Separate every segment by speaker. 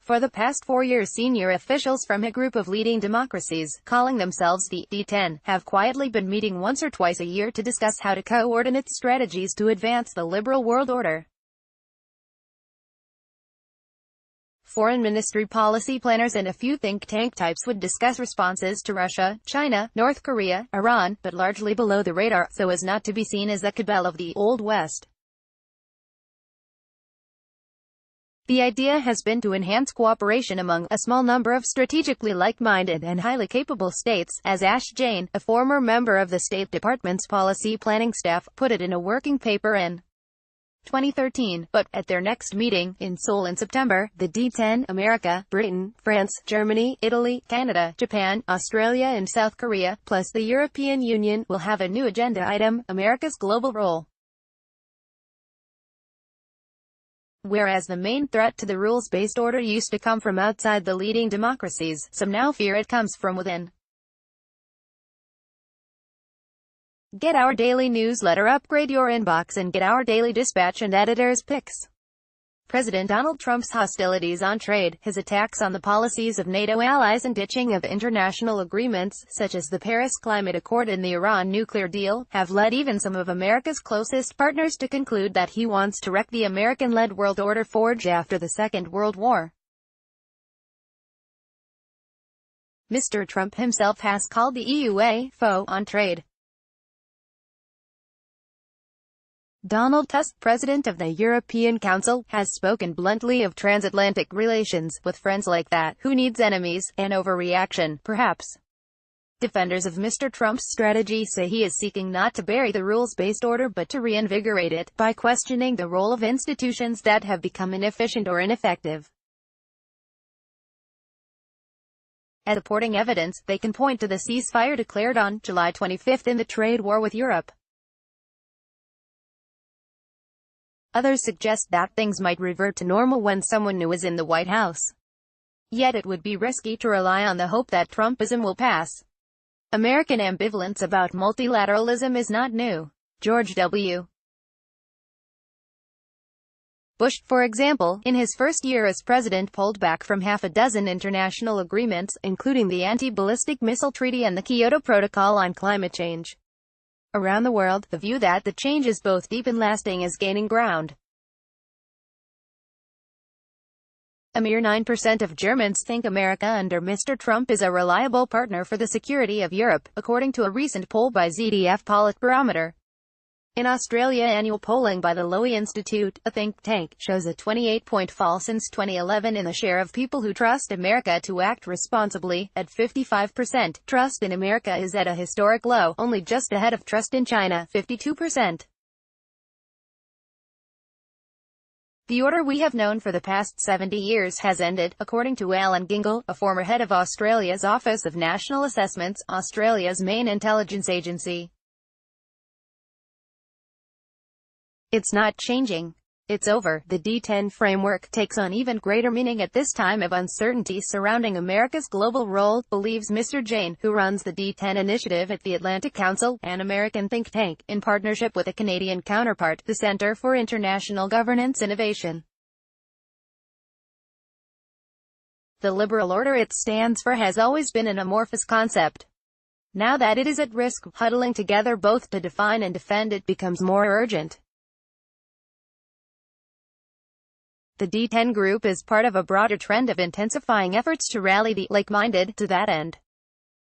Speaker 1: For the past 4 years, senior officials from a group of leading democracies, calling themselves the D10, have quietly been meeting once or twice a year to discuss how to coordinate strategies to advance the liberal world order. Foreign ministry policy planners and a few think tank types would discuss responses to Russia, China, North Korea, Iran, but largely below the radar, so as not to be seen as the cabal of the Old West. The idea has been to enhance cooperation among a small number of strategically like-minded and highly capable states, as Ash Jain, a former member of the State Department's policy planning staff, put it in a working paper in 2013, but, at their next meeting, in Seoul in September, the D10, America, Britain, France, Germany, Italy, Canada, Japan, Australia and South Korea, plus the European Union, will have a new agenda item, America's global role. Whereas the main threat to the rules-based order used to come from outside the leading democracies, some now fear it comes from within. Get our daily newsletter, upgrade your inbox and get our daily dispatch and editor's picks. President Donald Trump's hostilities on trade, his attacks on the policies of NATO allies and ditching of international agreements, such as the Paris Climate Accord and the Iran nuclear deal, have led even some of America's closest partners to conclude that he wants to wreck the American-led world order forged after the Second World War. Mr. Trump himself has called the EU a foe on trade. Donald Tusk, president of the European Council, has spoken bluntly of transatlantic relations. With friends like that, who needs enemies? An overreaction, perhaps. Defenders of Mr. Trump's strategy say he is seeking not to bury the rules-based order but to reinvigorate it, by questioning the role of institutions that have become inefficient or ineffective. As supporting evidence, they can point to the ceasefire declared on July 25 in the trade war with Europe. Others suggest that things might revert to normal when someone new is in the White House. Yet it would be risky to rely on the hope that Trumpism will pass. American ambivalence about multilateralism is not new. George W. Bush, for example, in his first year as president pulled back from half a dozen international agreements, including the Anti-Ballistic Missile Treaty and the Kyoto Protocol on climate change. Around the world, the view that the change is both deep and lasting is gaining ground. A mere 9% of Germans think America under Mr. Trump is a reliable partner for the security of Europe, according to a recent poll by ZDF Politbarometer. In Australia, annual polling by the Lowy Institute, a think tank, shows a 28-point fall since 2011 in the share of people who trust America to act responsibly, at 55%. Trust in America is at a historic low, only just ahead of trust in China, 52%. The order we have known for the past 70 years has ended, according to Alan Gingle, a former head of Australia's Office of National Assessments, Australia's main intelligence agency. It's not changing. It's over. The D10 framework takes on even greater meaning at this time of uncertainty surrounding America's global role, believes Mr. Jain, who runs the D10 initiative at the Atlantic Council, an American think tank, in partnership with a Canadian counterpart, the Centre for International Governance Innovation. The liberal order it stands for has always been an amorphous concept. Now that it is at risk, huddling together both to define and defend it becomes more urgent. The D10 group is part of a broader trend of intensifying efforts to rally the like-minded to that end.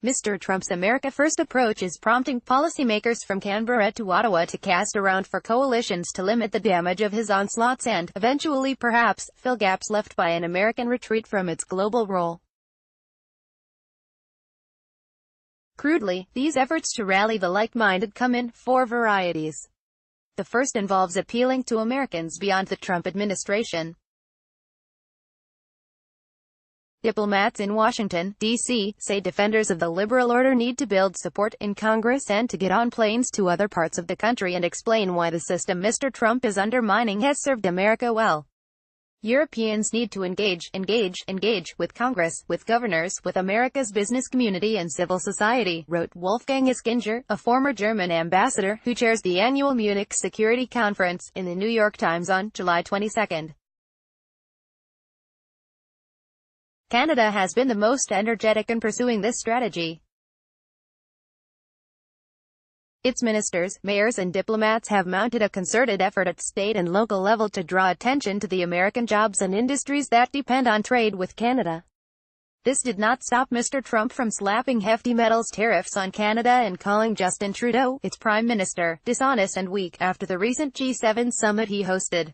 Speaker 1: Mr. Trump's America First approach is prompting policymakers from Canberra to Ottawa to cast around for coalitions to limit the damage of his onslaughts and, eventually perhaps, fill gaps left by an American retreat from its global role. Crudely, these efforts to rally the like-minded come in 4 varieties. The first involves appealing to Americans beyond the Trump administration. Diplomats in Washington, D.C., say defenders of the liberal order need to build support in Congress and to get on planes to other parts of the country and explain why the system Mr. Trump is undermining has served America well. Europeans need to engage with Congress, with governors, with America's business community and civil society, wrote Wolfgang Ischinger, a former German ambassador, who chairs the annual Munich Security Conference, in the New York Times on July 22. Canada has been the most energetic in pursuing this strategy. Its ministers, mayors and diplomats have mounted a concerted effort at state and local level to draw attention to the American jobs and industries that depend on trade with Canada. This did not stop Mr. Trump from slapping hefty metals tariffs on Canada and calling Justin Trudeau, its prime minister, dishonest and weak, after the recent G7 summit he hosted.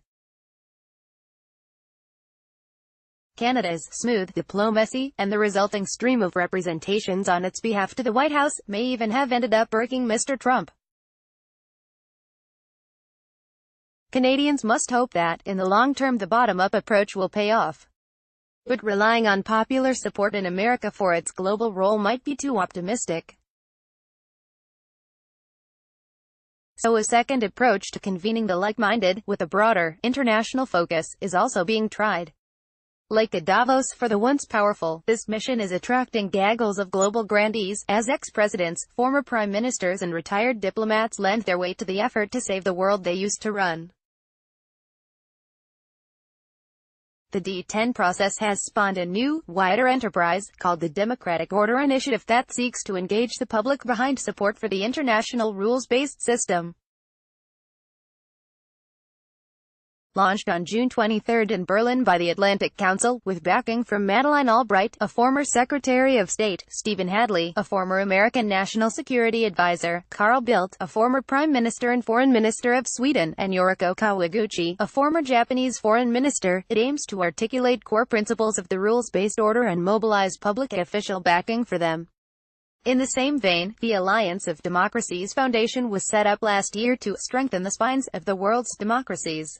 Speaker 1: Canada's smooth diplomacy, and the resulting stream of representations on its behalf to the White House, may even have ended up irking Mr. Trump. Canadians must hope that, in the long term, the bottom-up approach will pay off. But relying on popular support in America for its global role might be too optimistic. So a second approach to convening the like-minded, with a broader, international focus, is also being tried. Like a Davos for the once powerful, this mission is attracting gaggles of global grandees, as ex-presidents, former prime ministers and retired diplomats lend their weight to the effort to save the world they used to run. The D10 process has spawned a new, wider enterprise, called the Democratic Order Initiative, that seeks to engage the public behind support for the international rules-based system. Launched on June 23 in Berlin by the Atlantic Council, with backing from Madeleine Albright, a former Secretary of State, Stephen Hadley, a former American National Security Advisor, Carl Bildt, a former Prime Minister and Foreign Minister of Sweden, and Yoriko Kawaguchi, a former Japanese Foreign Minister, it aims to articulate core principles of the rules-based order and mobilize public official backing for them. In the same vein, the Alliance of Democracies Foundation was set up last year to strengthen the spines of the world's democracies.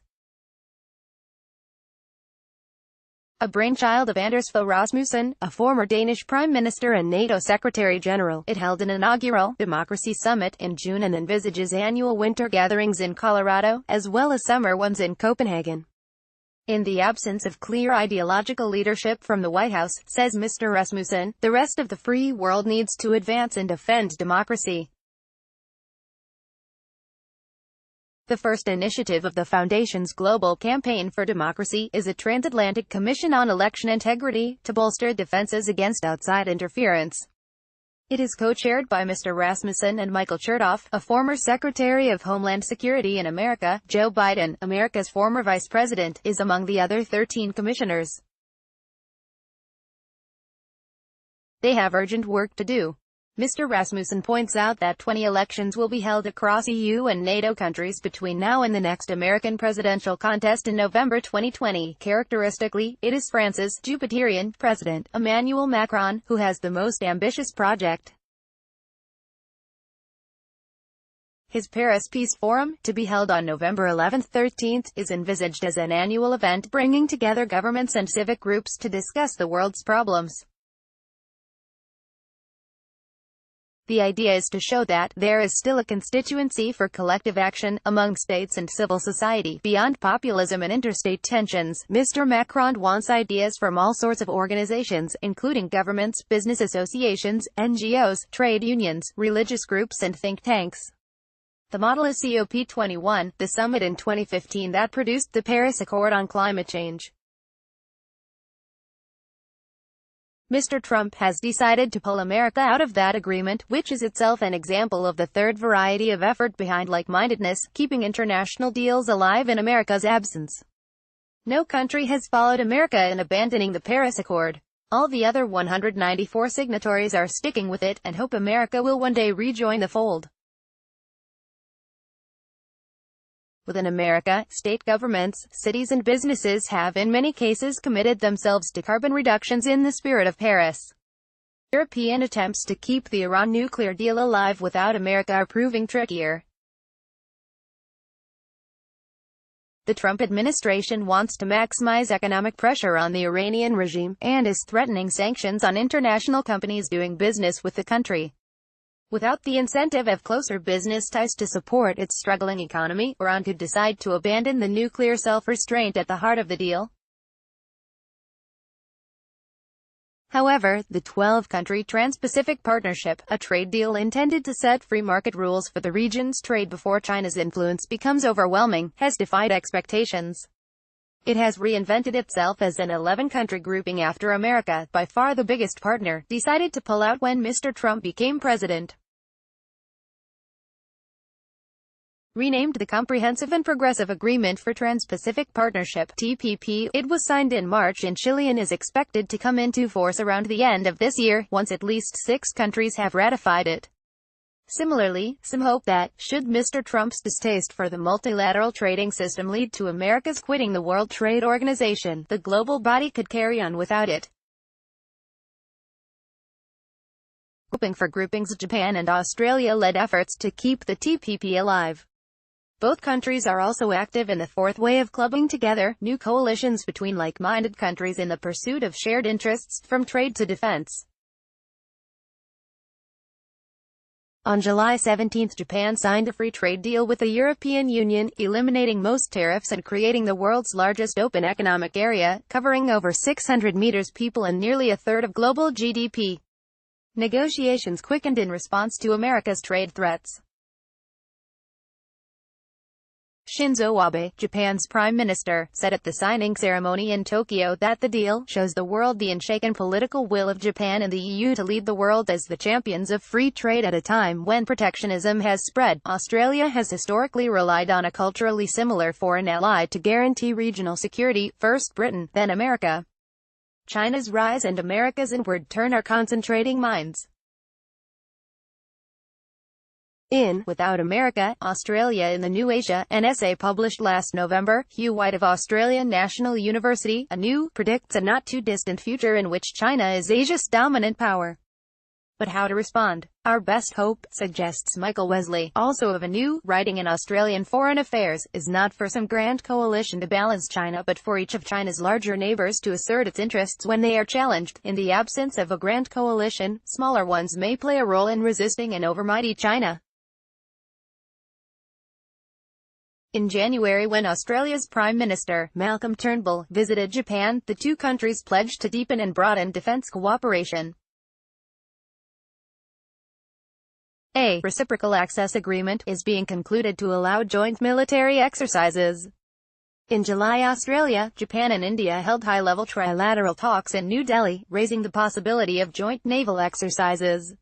Speaker 1: A brainchild of Anders Fogh Rasmussen, a former Danish Prime Minister and NATO Secretary-General, it held an inaugural Democracy Summit in June and envisages annual winter gatherings in Colorado, as well as summer ones in Copenhagen. In the absence of clear ideological leadership from the White House, says Mr. Rasmussen, the rest of the free world needs to advance and defend democracy. The first initiative of the Foundation's Global Campaign for Democracy is a Transatlantic Commission on Election Integrity, to bolster defenses against outside interference. It is co-chaired by Mr. Rasmussen and Michael Chertoff, a former Secretary of Homeland Security in America. Joe Biden, America's former vice president, is among the other 13 commissioners. They have urgent work to do. Mr. Rasmussen points out that 20 elections will be held across EU and NATO countries between now and the next American presidential contest in November 2020. Characteristically, it is France's Jupiterian President, Emmanuel Macron, who has the most ambitious project. His Paris Peace Forum, to be held on November 11–13, is envisaged as an annual event bringing together governments and civic groups to discuss the world's problems. The idea is to show that there is still a constituency for collective action among states and civil society, beyond populism and interstate tensions. Mr. Macron wants ideas from all sorts of organizations, including governments, business associations, NGOs, trade unions, religious groups and think tanks. The model is COP21, the summit in 2015 that produced the Paris Accord on climate change. Mr. Trump has decided to pull America out of that agreement, which is itself an example of the third variety of effort behind like-mindedness, keeping international deals alive in America's absence. No country has followed America in abandoning the Paris Accord. All the other 194 signatories are sticking with it, and hope America will one day rejoin the fold. Within America, state governments, cities and businesses have in many cases committed themselves to carbon reductions in the spirit of Paris. European attempts to keep the Iran nuclear deal alive without America are proving trickier. The Trump administration wants to maximize economic pressure on the Iranian regime, and is threatening sanctions on international companies doing business with the country. Without the incentive of closer business ties to support its struggling economy, Iran could decide to abandon the nuclear self-restraint at the heart of the deal. However, the 12-country Trans-Pacific Partnership, a trade deal intended to set free market rules for the region's trade before China's influence becomes overwhelming, has defied expectations. It has reinvented itself as an 11-country grouping after America, by far the biggest partner, decided to pull out when Mr. Trump became president. Renamed the Comprehensive and Progressive Agreement for Trans-Pacific Partnership (TPP), it was signed in March in Chile and is expected to come into force around the end of this year, once at least 6 countries have ratified it. Similarly, some hope that, should Mr. Trump's distaste for the multilateral trading system lead to America's quitting the World Trade Organization, the global body could carry on without it. Hoping for groupings, Japan and Australia led efforts to keep the TPP alive. Both countries are also active in the fourth way of clubbing together new coalitions between like-minded countries in the pursuit of shared interests, from trade to defense. On July 17, Japan signed a free trade deal with the European Union, eliminating most tariffs and creating the world's largest open economic area, covering over 600 meters people and nearly a third of global GDP. Negotiations quickened in response to America's trade threats. Shinzo Abe, Japan's prime minister, said at the signing ceremony in Tokyo that the deal shows the world the unshaken political will of Japan and the EU to lead the world as the champions of free trade at a time when protectionism has spread. Australia has historically relied on a culturally similar foreign ally to guarantee regional security, first Britain, then America. China's rise and America's inward turn are concentrating minds. Without America, Australia in the New Asia, an essay published last November, Hugh White of Australian National University, predicts a not-too-distant future in which China is Asia's dominant power. But how to respond? Our best hope, suggests Michael Wesley, also of writing in Australian Foreign Affairs, is not for some grand coalition to balance China but for each of China's larger neighbors to assert its interests when they are challenged. In the absence of a grand coalition, smaller ones may play a role in resisting an overmighty China. In January, when Australia's Prime Minister, Malcolm Turnbull, visited Japan, the two countries pledged to deepen and broaden defence cooperation. A reciprocal access agreement is being concluded to allow joint military exercises. In July, Australia, Japan and India held high-level trilateral talks in New Delhi, raising the possibility of joint naval exercises.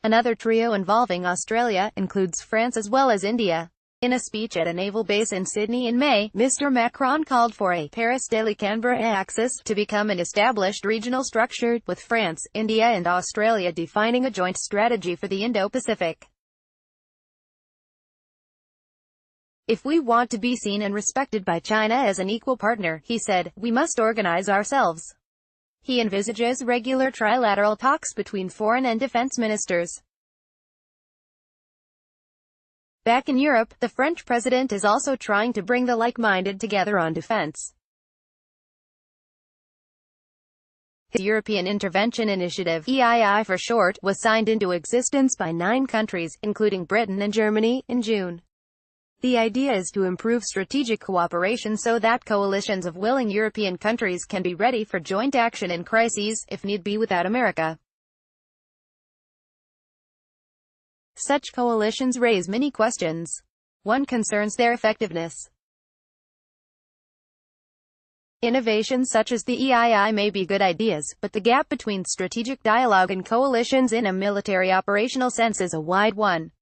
Speaker 1: Another trio involving Australia includes France as well as India. In a speech at a naval base in Sydney in May, Mr. Macron called for a Paris-Delhi-Canberra axis to become an established regional structure, with France, India and Australia defining a joint strategy for the Indo-Pacific. If we want to be seen and respected by China as an equal partner, he said, we must organize ourselves. He envisages regular trilateral talks between foreign and defense ministers. Back in Europe, the French president is also trying to bring the like-minded together on defense. His European Intervention Initiative, EII for short, was signed into existence by 9 countries, including Britain and Germany, in June. The idea is to improve strategic cooperation so that coalitions of willing European countries can be ready for joint action in crises, if need be, without America. Such coalitions raise many questions. One concerns their effectiveness. Innovations such as the EII may be good ideas, but the gap between strategic dialogue and coalitions in a military operational sense is a wide one.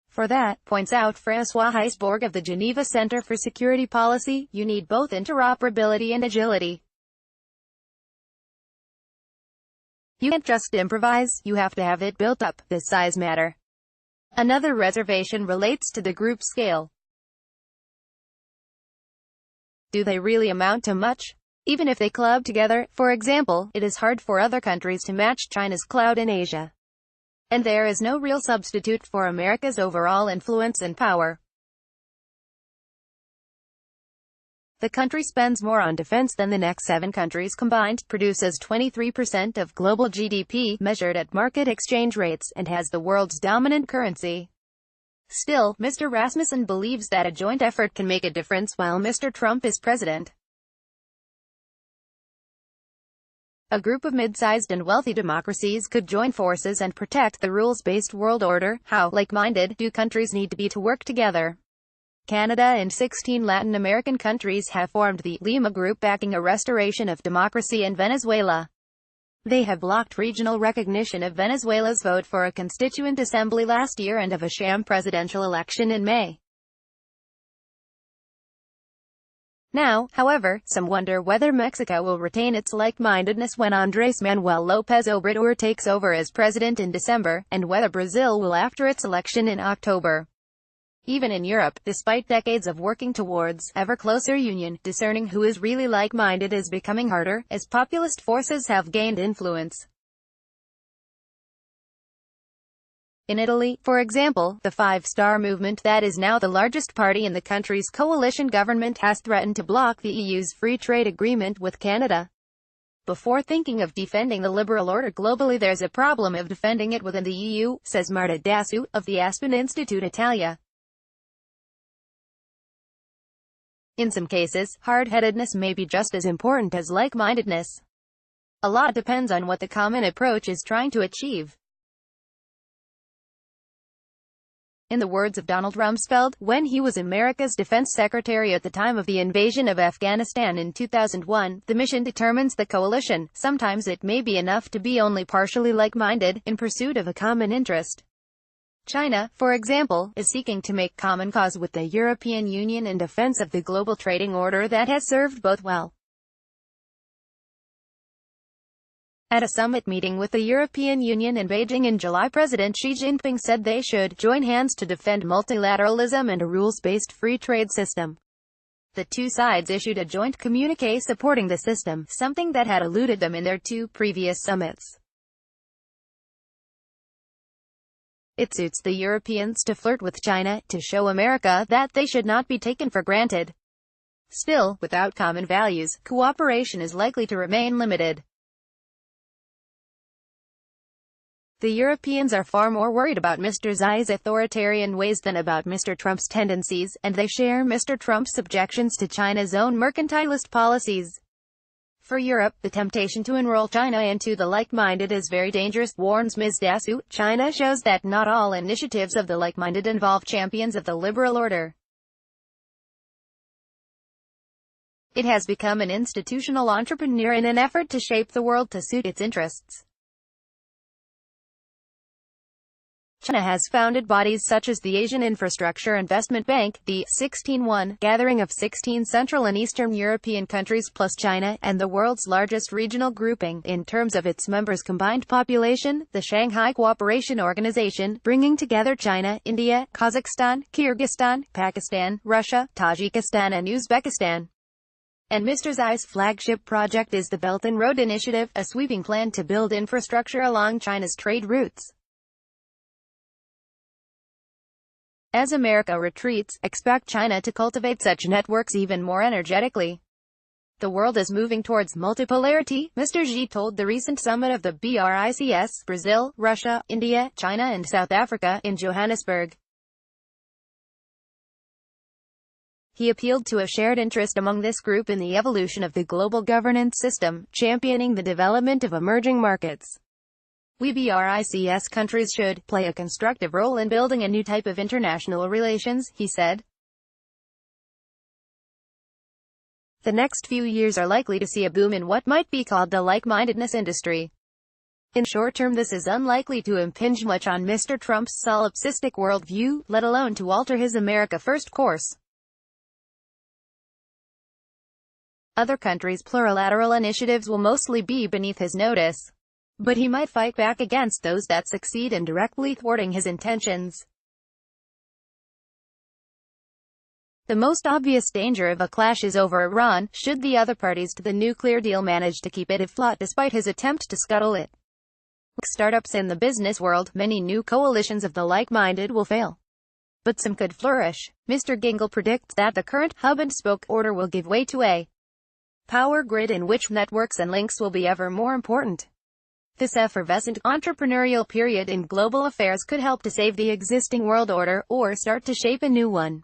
Speaker 1: For that, points out François Heisbourg of the Geneva Center for Security Policy, you need both interoperability and agility. You can't just improvise, you have to have it built up. Does size matter? Another reservation relates to the group scale. Do they really amount to much? Even if they club together, for example, it is hard for other countries to match China's clout in Asia. And there is no real substitute for America's overall influence and power. The country spends more on defense than the next 7 countries combined, produces 23% of global GDP, measured at market exchange rates, and has the world's dominant currency. Still, Mr. Rasmussen believes that a joint effort can make a difference while Mr. Trump is president. A group of mid-sized and wealthy democracies could join forces and protect the rules-based world order. How like-minded do countries need to be to work together? Canada and 16 Latin American countries have formed the Lima Group backing a restoration of democracy in Venezuela. They have blocked regional recognition of Venezuela's vote for a constituent assembly last year and of a sham presidential election in May. Now, however, some wonder whether Mexico will retain its like-mindedness when Andrés Manuel López Obrador takes over as president in December, and whether Brazil will after its election in October. Even in Europe, despite decades of working towards ever closer union, discerning who is really like-minded is becoming harder, as populist forces have gained influence. In Italy, for example, the Five Star Movement, that is now the largest party in the country's coalition government, has threatened to block the EU's free trade agreement with Canada. Before thinking of defending the liberal order globally, there's a problem of defending it within the EU, says Marta Dasu, of the Aspen Institute Italia. In some cases, hard-headedness may be just as important as like-mindedness. A lot depends on what the common approach is trying to achieve. In the words of Donald Rumsfeld, when he was America's defense secretary at the time of the invasion of Afghanistan in 2001, the mission determines the coalition. Sometimes it may be enough to be only partially like-minded, in pursuit of a common interest. China, for example, is seeking to make common cause with the European Union in defense of the global trading order that has served both well. At a summit meeting with the European Union in Beijing in July, President Xi Jinping said they should join hands to defend multilateralism and a rules-based free trade system. The two sides issued a joint communiqué supporting the system, something that had eluded them in their two previous summits. It suits the Europeans to flirt with China, to show America that they should not be taken for granted. Still, without common values, cooperation is likely to remain limited. The Europeans are far more worried about Mr. Xi's authoritarian ways than about Mr. Trump's tendencies, and they share Mr. Trump's objections to China's own mercantilist policies. For Europe, the temptation to enroll China into the like-minded is very dangerous, warns Ms. Dasu. China shows that not all initiatives of the like-minded involve champions of the liberal order. It has become an institutional entrepreneur in an effort to shape the world to suit its interests. China has founded bodies such as the Asian Infrastructure Investment Bank, the 16-1 gathering of 16 Central and Eastern European countries plus China, and the world's largest regional grouping, in terms of its members' combined population, the Shanghai Cooperation Organization, bringing together China, India, Kazakhstan, Kyrgyzstan, Pakistan, Russia, Tajikistan and Uzbekistan. And Mr. Xi's flagship project is the Belt and Road Initiative, a sweeping plan to build infrastructure along China's trade routes. As America retreats, expect China to cultivate such networks even more energetically. The world is moving towards multipolarity, Mr. Xi told the recent summit of the BRICS, Brazil, Russia, India, China and South Africa, in Johannesburg. He appealed to a shared interest among this group in the evolution of the global governance system, championing the development of emerging markets. We BRICS countries should play a constructive role in building a new type of international relations, he said. The next few years are likely to see a boom in what might be called the like-mindedness industry. In short term, this is unlikely to impinge much on Mr. Trump's solipsistic worldview, let alone to alter his America First course. Other countries' plurilateral initiatives will mostly be beneath his notice. But he might fight back against those that succeed in directly thwarting his intentions. The most obvious danger of a clash is over Iran, should the other parties to the nuclear deal manage to keep it afloat despite his attempt to scuttle it. Like startups in the business world, many new coalitions of the like-minded will fail. But some could flourish. Mr. Gingle predicts that the current hub-and-spoke order will give way to a power grid in which networks and links will be ever more important. This effervescent, entrepreneurial period in global affairs could help to save the existing world order, or start to shape a new one.